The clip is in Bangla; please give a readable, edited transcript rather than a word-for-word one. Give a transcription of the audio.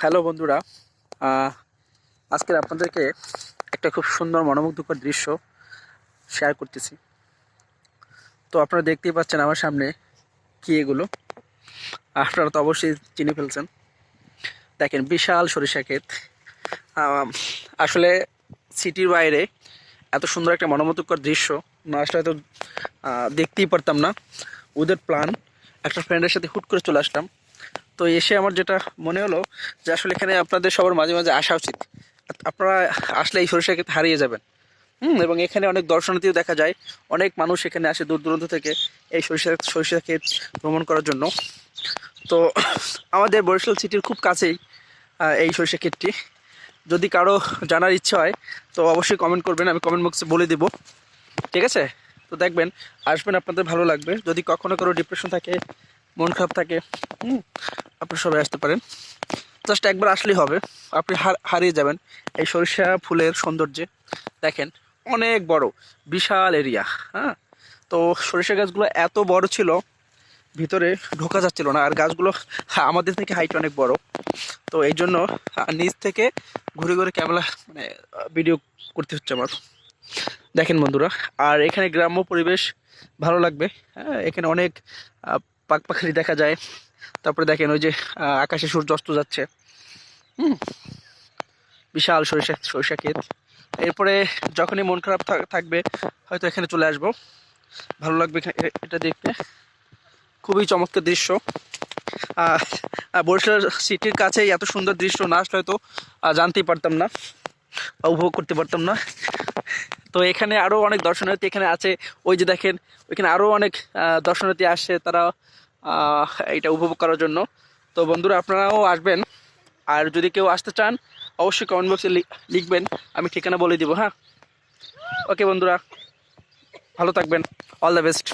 হ্যালো বন্ধুরা, আজকে আপনাদেরকে একটা খুব সুন্দর মনোমুগ্ধকর দৃশ্য শেয়ার করতেছি। তো আপনারা দেখতেই পাচ্ছেন আমার সামনে কি এগুলো। আপনারা তো অবশ্যই চিনে ফেলছেন। দেখেন, বিশাল সরিষা ক্ষেত। আসলে সিটির বাইরে এত সুন্দর একটা মনোমুগ্ধকর দৃশ্য না আসলে হয়তো দেখতেই পারতাম না। উইদাউট প্ল্যান একটা ফ্রেন্ডের সাথে হুট করে চলে আসলাম। তো এসে আমার যেটা মনে হলো যে আসলে এখানে আপনাদের সবার মাঝে মাঝে আসা উচিত। আপনারা আসলে এই সরিষা ক্ষেত হারিয়ে যাবেন। এবং এখানে অনেক দর্শনার্থীও দেখা যায়। অনেক মানুষ এখানে আসে দূর দূরান্ত থেকে এই সরিষা ক্ষেত ভ্রমণ করার জন্য। তো আমাদের বরিশাল সিটির খুব কাছেই এই সরিষা ক্ষেতটি। যদি কারো জানার ইচ্ছা হয় তো অবশ্যই কমেন্ট করবেন, আমি কমেন্ট বক্সে বলে দিব। ঠিক আছে? তো দেখবেন, আসবেন, আপনাদের ভালো লাগবে। যদি কখনো কারো ডিপ্রেশন থাকে, মন খারাপ থাকে, আপনারা সবাই আসতে পারেন। জাস্ট একবার আসলেই হবে, আপনি হারিয়ে যাবেন এই সরিষা ফুলের সৌন্দর্যে। দেখেন, অনেক বড়, বিশাল এরিয়া। হ্যাঁ, তো সরিষা গাছগুলো এত বড় ছিল, ভিতরে ঢোকা যাচ্ছিল না। আর গাছগুলো আমাদের থেকে হাইট অনেক বড়। তো এই জন্য নিচ থেকে ঘুরে ঘুরে ক্যামেরা ভিডিও করতে হচ্ছে আমার। দেখেন বন্ধুরা, আর এখানে গ্রাম্য পরিবেশ ভালো লাগবে। হ্যাঁ, এখানে অনেক পাখি দেখা যায়। তারপরে দেখেন ওই যে আকাশে সূর্য অস্ত যাচ্ছে। হুম, বিশাল সরিষা ক্ষেত। এরপরে যখনই মন খারাপ থাকবে হয়তো এখানে চলে আসবো, ভালো লাগবে এটা দেখতে। খুবই চমৎকার দৃশ্য। বরিশাল সিটির কাছে এত সুন্দর দৃশ্য না আসলে হয়তো জানতেই পারতাম না, উপভোগ করতে পারতাম না। তো এখানে আরও অনেক দর্শনার্থী এখানে আছে। ওই যে দেখেন, ওইখানে আরও অনেক দর্শনার্থী আসছে, তারা এটা উপভোগ করার জন্য। তো বন্ধুরা, আপনারাও আসবেন। আর যদি কেউ আসতে চান অবশ্যই কমেন্ট বক্সে লিখবেন, আমি ঠিকানা বলে দিব। হ্যাঁ, ওকে বন্ধুরা, ভালো থাকবেন। All the best.